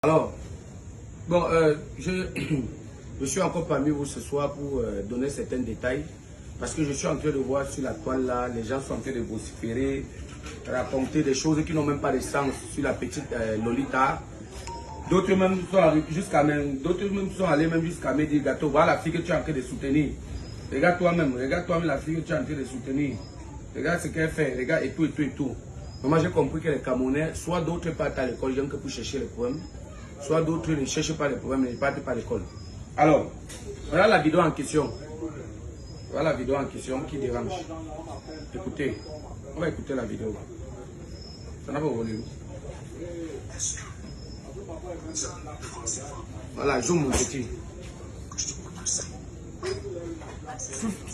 Alors, bon, je suis encore parmi vous ce soir pour donner certains détails. Parce que je suis en train de voir sur la toile là, les gens sont en train de vociférer, raconter des choses qui n'ont même pas de sens sur la petite Lolita. D'autres même sont allés même jusqu'à me dire, gâteau, voilà la fille que tu es en train de soutenir. Regarde toi-même la fille que tu es en train de soutenir. Regarde ce qu'elle fait, regarde et tout et tout et tout. Moi j'ai compris que les Camerounais, soit d'autres partent à l'école, que pour chercher les problèmes, soit d'autres ne cherchent pas les problèmes, ne partent pas à l'école. Alors, voilà la vidéo en question. Voilà la vidéo en question qui dérange. Écoutez, on va écouter la vidéo. Ça n'a pas volé. Voilà, zoom mon petit.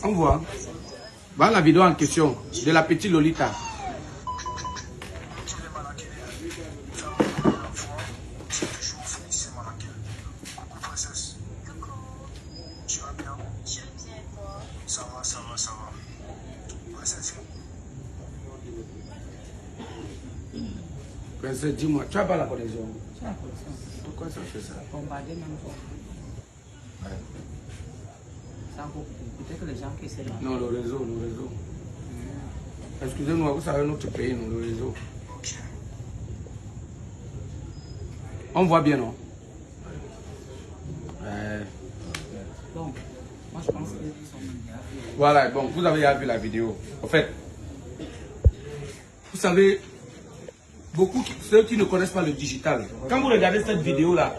On voit. Voilà la vidéo en question de la petite Lolita. Ça va. Princesse, dis-moi, tu n'as pas la connexion? J'ai la connexion. Pourquoi ça fait ça? Bombarder même pas. Ouais. Ça vaut peut-être que les gens qui essaient de... Non, le réseau. Excusez-moi, vous savez notre pays, non, le réseau. On voit bien, non? Donc, moi je pense qu'ils sont bien. Voilà, bon, vous avez vu la vidéo. En fait, vous savez, ceux qui ne connaissent pas le digital, quand vous regardez cette vidéo-là,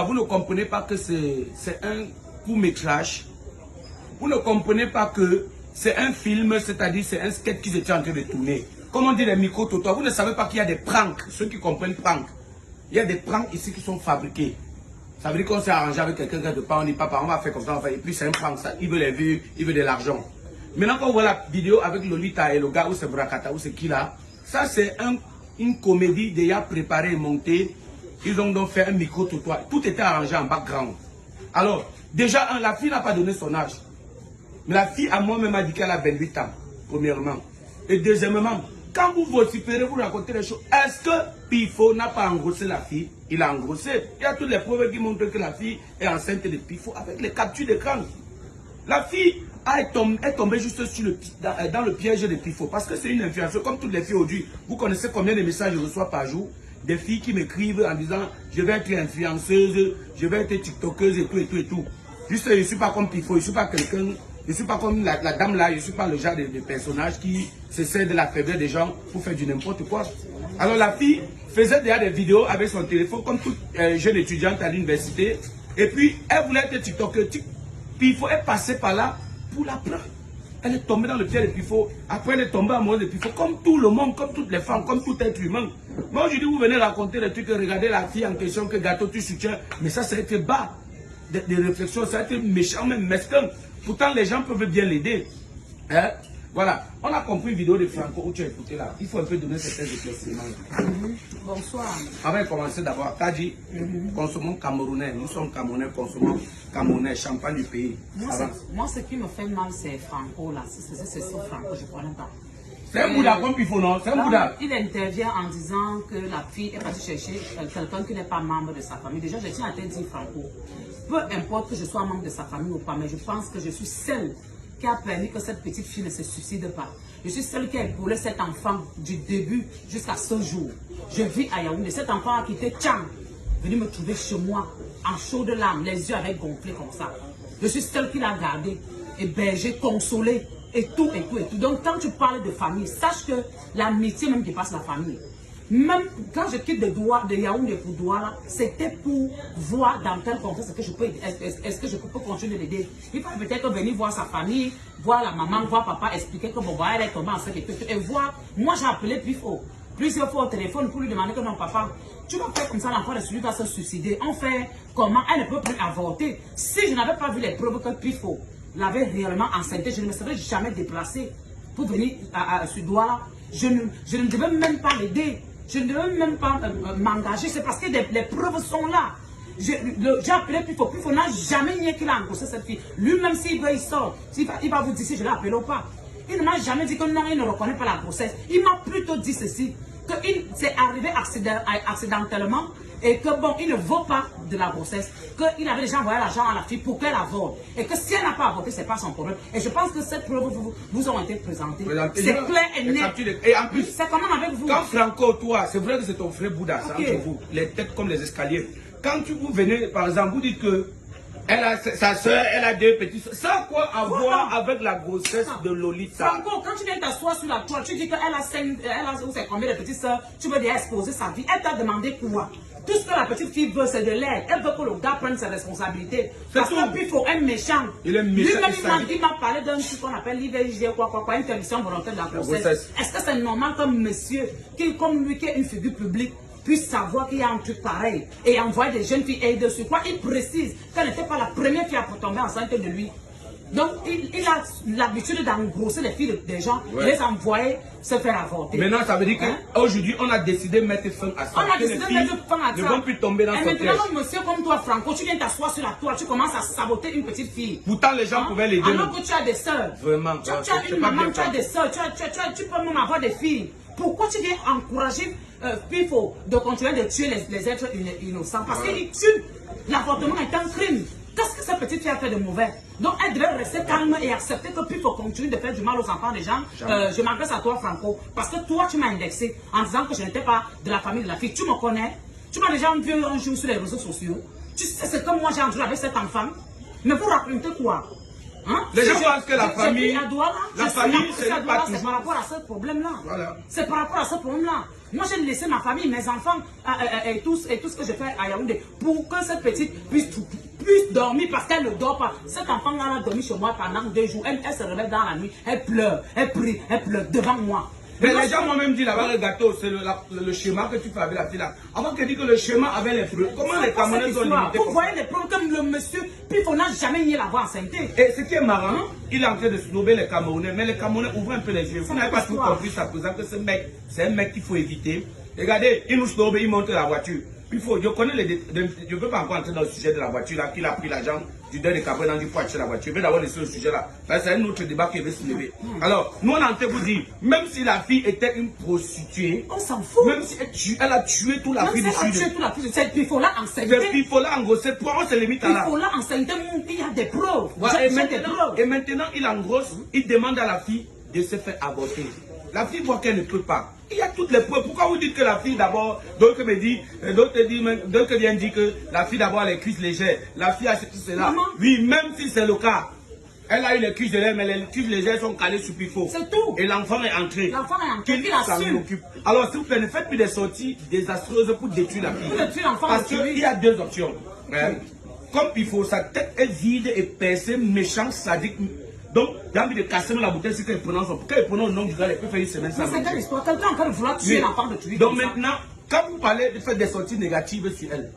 vous ne comprenez pas que c'est un court-métrage. Vous ne comprenez pas que c'est un film, c'est-à-dire c'est un sketch qui était en train de tourner. Comme on dit les micro-totoirs, vous ne savez pas qu'il y a des pranks, ceux qui comprennent prank. Il y a des pranks ici qui sont fabriqués. Ça veut dire qu'on s'est arrangé avec quelqu'un qui ne pas, on dit papa, on va faire comme ça, et puis c'est un prank, ça. Il veut les vues, il veut de l'argent. Maintenant quand on voit la vidéo avec Lolita et le gars, ou c'est Brakata, ou c'est qui là, ça c'est une comédie déjà préparée et montée. Ils ont donc fait un micro-totoir. Tout était arrangé en background. Alors, déjà, la fille n'a pas donné son âge. Mais la fille à moi-même a dit qu'elle a 28 ans, premièrement. Et deuxièmement, quand vous vociférez, vous racontez les choses, est-ce que Pifo n'a pas engrossé la fille? Il a engrossé. Il y a toutes les preuves qui montrent que la fille est enceinte de Pifo avec les captures d'écran. La fille est tombée juste dans le piège de Pifo parce que c'est une influenceuse comme toutes les filles aujourd'hui. Vous connaissez combien de messages je reçois par jour? Des filles qui m'écrivent en disant je vais être influenceuse, je vais être tiktokeuse et tout et tout et tout. Juste, je ne suis pas comme Pifo, je ne suis pas quelqu'un, je ne suis pas comme la dame là, je ne suis pas le genre de personnage qui se sert de la faiblesse des gens pour faire du n'importe quoi. Alors la fille faisait déjà des vidéos avec son téléphone comme toute jeune étudiante à l'université. Et puis elle voulait être tiktokeuse. Pifo est passé par là pour la prendre. Elle est tombée dans le pied de Pifo. Après, elle est tombée amoureuse de Pifo. Comme tout le monde, comme toutes les femmes, comme tout être humain. Moi, aujourd'hui, vous venez raconter des trucs, regardez la fille en question, que gâteau tu soutiens. Mais ça, ça a été bas. Des réflexions, ça a été méchant, même mesquin. Pourtant, les gens peuvent bien l'aider. Hein? Voilà. On a compris une vidéo de Franco où tu as écouté là. Il faut un peu donner certains éclaircissements. Bonsoir. On va commencer d'abord. Kadi, consommons camerounais. Nous sommes camerounais, consommons camerounais, champagne du pays. Moi, ce qui me fait mal, c'est Franco là. C'est ce Franco, je ne connais pas. C'est un Bouddha comme il faut, non? C'est un Bouddha. Il intervient en disant que la fille est partie chercher quelqu'un qui n'est pas membre de sa famille. Déjà, je tiens à te dire, Franco, peu importe que je sois membre de sa famille ou pas, mais je pense que je suis celle qui a permis que cette petite fille ne se suicide pas. Je suis celle qui a épaulé cet enfant du début jusqu'à ce jour. Je vis à Yaoundé. Cet enfant a quitté Tchang, venu me trouver chez moi, en chaude larmes, les yeux avaient gonflé comme ça. Je suis celle qui l'a gardé, hébergé, consolé, et tout, et tout, et tout. Donc quand tu parles de famille, sache que l'amitié même dépasse la famille. Même quand je quitte de Yaoundé pour Douala, c'était pour voir dans quel contexte est-ce que je peux continuer de l'aider. Il faut peut-être venir voir sa famille, voir la maman, voir papa, expliquer que bon, elle est tombée enceinte et voir. Moi j'ai appelé Pifo plusieurs fois au téléphone pour lui demander que non papa, tu vas faire comme ça, l'enfant de celui va se suicider. On fait comment? Elle ne peut plus avorter. Si je n'avais pas vu les preuves que Pifo l'avait réellement enceinte, je ne me serais jamais déplacée pour venir à ce Douala. Je ne devais même pas l'aider. Je ne devais même pas m'engager. C'est parce que les preuves sont là. J'ai appelé Pifo. Pifo n'a jamais nié qu'il a engrossé cette fille. Lui-même, s'il veut, il sort. Il va vous dire si je l'ai appelé ou pas. Il ne m'a jamais dit que non, il ne reconnaît pas la grossesse. Il m'a plutôt dit ceci, que que c'est arrivé accidentellement et que bon, il ne vaut pas de la grossesse, qu'il avait déjà envoyé l'argent à la fille pour qu'elle avorte. Et que si elle n'a pas avorté, ce n'est pas son problème. Et je pense que cette preuve vous ont été présentées. C'est clair et net. Et en plus, c'est comment avec vous? Quand Franco, toi, c'est vrai que c'est ton frère Bouddha, c'est entre vous, les têtes comme les escaliers. Quand vous venez, par exemple, vous dites que sa soeur, elle a deux petits soeurs. Ça a quoi à voir avec la grossesse de Lolita? Franco, quand tu viens t'asseoir sur la toile, tu dis qu'elle a combien de petites soeurs, tu veux déjà exposer sa vie. Elle t'a demandé quoi? Tout ce que la petite fille veut, c'est de l'aide. Elle veut que le gars prenne ses responsabilités. Parce que puis il faut un méchant. Il est méchant. Lui-même, il m'a parlé d'un truc qu'on appelle l'IVG, interruption volontaire de la grossesse. Est-ce que c'est normal comme monsieur, comme lui qui est une figure publique, puisse savoir qu'il y a un truc pareil et envoyer des jeunes filles aider dessus? Quoi, il précise qu'elle n'était pas la première fille à tomber enceinte de lui. Donc, il a l'habitude d'engrosser les filles des gens et les envoyer se faire avorter. Maintenant, ça veut dire qu'aujourd'hui, on a décidé de mettre fin à ça. On a décidé de mettre fin à ça. Ne vont plus tomber dans son piège. Et maintenant, monsieur comme toi, Franco, tu viens t'asseoir sur la toile, tu commences à saboter une petite fille. Pourtant, les gens pouvaient l'aider. Alors que tu as des soeurs. Vraiment. Tu as une maman, tu as des soeurs, tu peux même avoir des filles. Pourquoi tu viens encourager Pifo de continuer de tuer les êtres innocents? Parce qu'il tue. L'avortement est un crime. Qu'est-ce que cette petite fille a fait de mauvais? Donc elle devait rester calme et accepter que Pifo continue de faire du mal aux enfants des gens. Je m'adresse à toi, Franco, parce que toi tu m'as indexé en disant que je n'étais pas de la famille de la fille. Tu me connais? Tu m'as déjà vu un jour sur les réseaux sociaux. Tu sais ce que moi j'ai entendu avec cet enfant? Mais vous racontez quoi? Hein? Les gens pensent que la famille, c'est par rapport à ce problème-là. Voilà. C'est par rapport à ce problème-là. Moi, j'ai laissé ma famille, mes enfants et tout ce que je fais à Yaoundé pour que cette petite puisse dormir parce qu'elle ne dort pas. Cet enfant-là a dormi chez moi pendant 2 jours. Elle se réveille dans la nuit, elle pleure, elle prie, elle pleure devant moi. Mais les gens m'ont même dit là-bas, le gâteau, c'est le schéma que tu fais avec la fille là. Avant qu'elle dise que le schéma avait les preuves. Comment les Camerounais sont limités? Vous voyez les preuves comme le monsieur, puis on n'a jamais nié l'avoir enceinté. Et ce qui est marrant, il est en train de snobber les Camerounais, mais les Camerounais ouvrent un peu les yeux. Vous n'avez pas tout compris, ça présente que ce mec, c'est un mec qu'il faut éviter. Regardez, il nous snobe, il montre la voiture. Je connais je ne peux pas encore entrer dans le sujet de la voiture là, qu'il a pris l'argent du deuil de Cameroun pour acheter la voiture. Je vais d'abord laisser le sujet là. C'est un autre débat qui va se lever. Alors, nous on a envie de vous dire, même si la fille était une prostituée, on s'en fout. Même si elle a tué toute la fille dessus. Elle a tué toute la fille, c'est Pifola enceinte. C'est Pifola engrossé, pourquoi on se limite à là? Pifola enceinte, il y a des preuves. Et maintenant, il engrosse, il demande à la fille de se faire avorter. La fille voit qu'elle ne peut pas. Il y a toutes les preuves. Pourquoi vous dites que la fille d'abord, d'autres viennent dire que la fille d'abord a les cuisses légères, la fille a cela. Oui, même si c'est le cas, elle a eu les cuisses légères, mais les cuisses légères sont calées sur Pifo. C'est tout. Et l'enfant est entré. L'enfant est entré, il s'en occupe. Alors s'il vous plaît, ne faites plus des sorties désastreuses pour détruire la fille. Pour détruire l'enfant. Parce qu'il y a 2 options. Comme Pifo, sa tête est vide et percée, méchant, sadique. Donc, j'ai envie de casser la bouteille, c'est qu'elle prononce. Quand elle prononce le nom du gars, elle peut faire une semaine sans. C'est quelle histoire? Quelqu'un encore vouloir tuer l'enfant de tuer. Donc maintenant, quand vous parlez de faire des sorties négatives sur elle,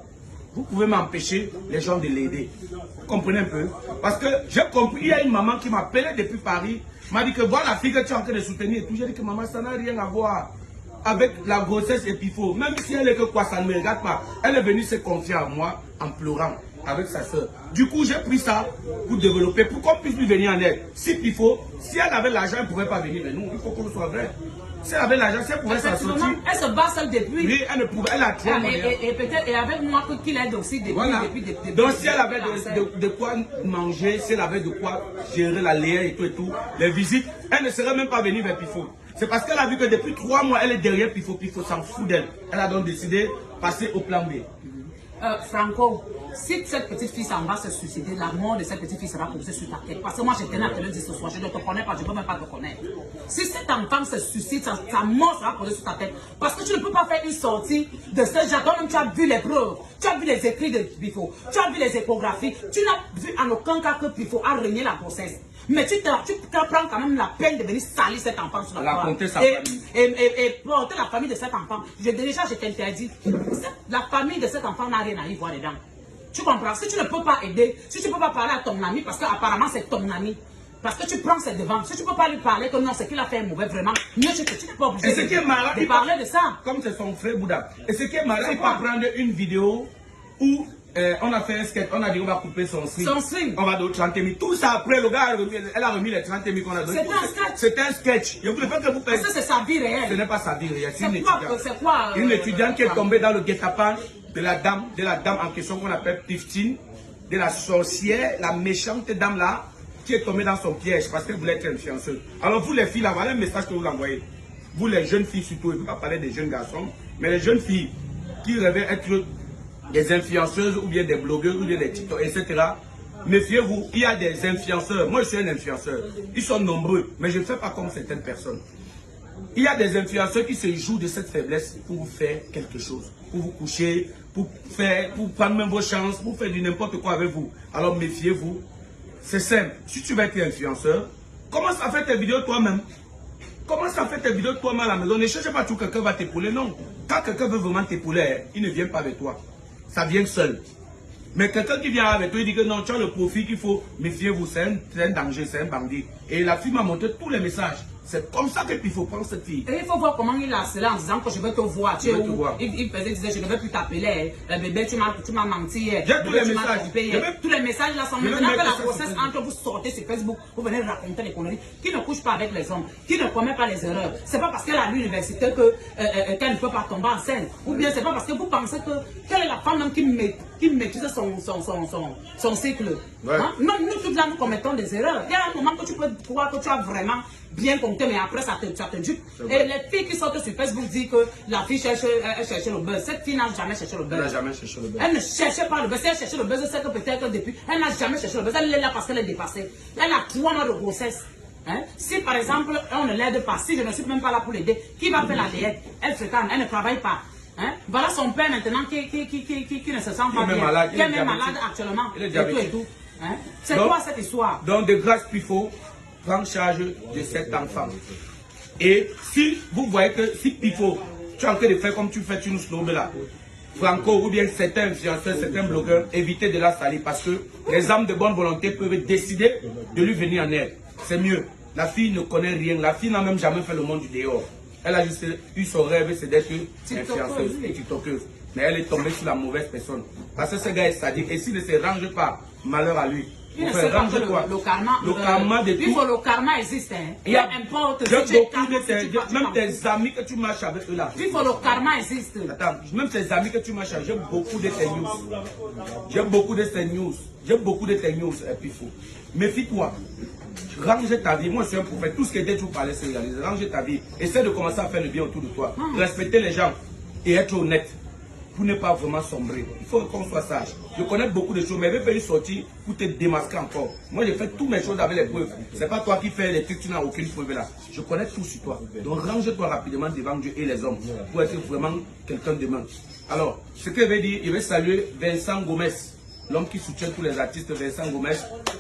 vous pouvez m'empêcher les gens de l'aider. Vous comprenez un peu? Parce que j'ai compris, il y a une maman qui m'appelait depuis Paris, m'a dit que voilà la fille que tu es en train de soutenir et tout. J'ai dit que maman, ça n'a rien à voir avec la grossesse et Pifo. Même si elle est que quoi, ça ne me regarde pas. Elle est venue se confier à moi en pleurant avec sa soeur. Du coup, j'ai pris ça pour développer, pour qu'on puisse lui venir en aide. Si Pifo, si elle avait l'argent, elle ne pouvait pas venir vers nous. Il faut qu'on soit vrai. Si elle avait l'argent, si elle pouvait s'en sortir. Elle se bat seule depuis. Oui, elle ne pouvait, elle a trop et peut-être, et avec moi, qu'il aide aussi depuis. Voilà. Donc, si elle avait de quoi manger, si elle avait de quoi gérer la lait et tout, les visites, elle ne serait même pas venue vers Pifo. C'est parce qu'elle a vu que depuis 3 mois, elle est derrière Pifo. Pifo s'en fout d'elle. Elle a donc décidé de passer au plan B. Franco, si cette petite fille s'en va se suicider, la mort de cette petite fille sera posée sur ta tête. Parce que moi, je tenais à te le dire ce soir, je ne te connais pas, je ne peux même pas te connaître. Si cet enfant se suicide, sa mort sera posée sur ta tête. Parce que tu ne peux pas faire une sortie de ce genre. Toi-même, tu as vu les preuves, tu as vu les écrits de Pifo, tu as vu les échographies, tu n'as vu en aucun cas que Pifo a renié la grossesse. Mais tu prends quand même la peine de venir salir cet enfant sur la toile. Et porter la famille de cet enfant. Je t'interdis. La famille de cet enfant n'a rien à y voir dedans. Tu comprends? Si tu ne peux pas aider, si tu ne peux pas parler à ton ami, parce qu'apparemment c'est ton ami, parce que tu prends ses devants, si tu ne peux pas lui parler que non, c'est qu'il a fait mauvais, vraiment, mieux tu n'es pas obligé de parler de ça. Comme c'est son frère Bouddha. Et ce qui est marrant, il va prendre une vidéo où on a fait un sketch, on a dit on va couper son string. Son string. On va donner 30 000. Tout ça après, le gars, elle a remis les 30 000 qu'on a donné. C'était un sketch. C'était un sketch. Je voulais pas que vous Parce que c'est sa vie réelle. Ce n'est pas sa vie réelle. C'est quoi une étudiante qui est tombée dans le guet-apens de la dame en question qu'on appelle Piftine, de la sorcière, la méchante dame là, qui est tombée dans son piège parce qu'elle voulait être influenceuse. Alors vous les filles là, voilà un message que vous envoyez. Vous les jeunes filles surtout, je ne peux pas parler des jeunes garçons, mais les jeunes filles qui rêvent être des influenceuses ou bien des blogueurs ou bien des TikTok, etc. Méfiez-vous, il y a des influenceurs. Moi je suis un influenceur. Ils sont nombreux, mais je ne fais pas comme certaines personnes. Il y a des influenceurs qui se jouent de cette faiblesse pour vous faire quelque chose, pour vous coucher, pour prendre même vos chances, pour faire du n'importe quoi avec vous. Alors méfiez-vous. C'est simple. Si tu veux être influenceur, commence à faire tes vidéos toi-même. Commence à faire tes vidéos toi-même à la maison. Ne cherche pas tout quelqu'un va t'épauler. Non. Quand quelqu'un veut vraiment t'épauler, il ne vient pas avec toi. Ça vient seul. Mais quelqu'un qui vient avec toi, il dit que non, tu as le profil qu'il faut. Méfiez-vous, c'est un danger, c'est un bandit. Et la fille m'a montré tous les messages. C'est comme ça qu'il faut prendre cette fille. Et il faut voir comment il a cela en disant que je vais te voir. Tu es où? Il disait je ne vais plus t'appeler. Bébé, tu m'as menti. J'ai tous les messages. Tous les messages là sont maintenant que la grossesse entre vous sortez sur Facebook, vous venez raconter les conneries. Qui ne couche pas avec les hommes, qui ne commet pas les erreurs. C'est pas parce qu'elle est à l'université qu'elle ne peut pas tomber enceinte. Ou bien c'est pas parce que vous pensez qu'elle est la femme même qui maîtrise son cycle. Ouais. Hein? Non, nous toutes là nous commettons des erreurs. Il y a un moment que tu peux croire que tu as vraiment bien compté, mais après ça te dupe. Et les filles qui sortent sur Facebook disent que la fille cherchait le buzz. Cette fille n'a jamais cherché le buzz. Elle n'a jamais cherché le buzz. Elle ne cherchait pas le buzz. Si elle cherchait le buzz, c'est que peut-être depuis, elle n'a jamais cherché le buzz. Elle est là parce qu'elle est dépassée. Elle a 3 mois de grossesse. Hein? Si par exemple, on ne l'aide pas, si je ne suis même pas là pour l'aider, qui va faire la diète? Elle se calme, elle ne travaille pas. Hein? Voilà son père maintenant qui ne se sent pas bien. Qui est même malade actuellement. Il est diabétique. Et tout. Hein? C'est quoi cette histoire? Donc, de grâce, il faut prendre charge de cet enfant. Et si vous voyez que si Pifo, tu es en train de faire comme tu fais, tu nous snobes là, Franco ou bien certains influenceurs, certains blogueurs, évitez de la salir parce que les âmes de bonne volonté peuvent décider de lui venir en aide. C'est mieux. La fille ne connaît rien. La fille n'a même jamais fait le monde du dehors. Elle a juste eu son rêve, c'est d'être influenceuse et tiktokeuse. Mais elle est tombée sur la mauvaise personne. Parce que ce gars est sadique. Et s'il ne se range pas, malheur à lui. Il ne sait pas que le karma de tout. Le karma existe. Hein. Il y a importe. Même tes amis que tu marches avec eux là. Le karma existe. Attends, même tes amis que tu marches avec, j'aime beaucoup de tes news. J'aime beaucoup de tes news. J'aime beaucoup de tes news, Pifo. Méfie-toi. Range ta vie. Moi, je suis un prophète. Tout ce qui était tout parler, c'est réaliser. Range ta vie. Essaie de commencer à faire le bien autour de toi. Respecter les gens et être honnête pour ne pas vraiment sombrer. Il faut qu'on soit sage. Je connais beaucoup de choses, mais je vais faire une sortie pour te démasquer encore. Moi, j'ai fait toutes mes choses avec les preuves. C'est pas toi qui fais les trucs, tu n'as aucune preuve là. Je connais tout sur toi. Donc, range-toi rapidement devant Dieu et les hommes pour être vraiment quelqu'un de main. Alors, ce que je vais dire, il va saluer Vincent Gomez, l'homme qui soutient tous les artistes, Vincent Gomez.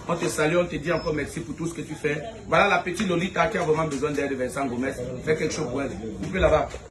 On te salue, on te dit encore merci pour tout ce que tu fais. Voilà la petite Lolita qui a vraiment besoin d'aide de Vincent Gomez. Fais quelque chose pour elle. Coupez là-bas.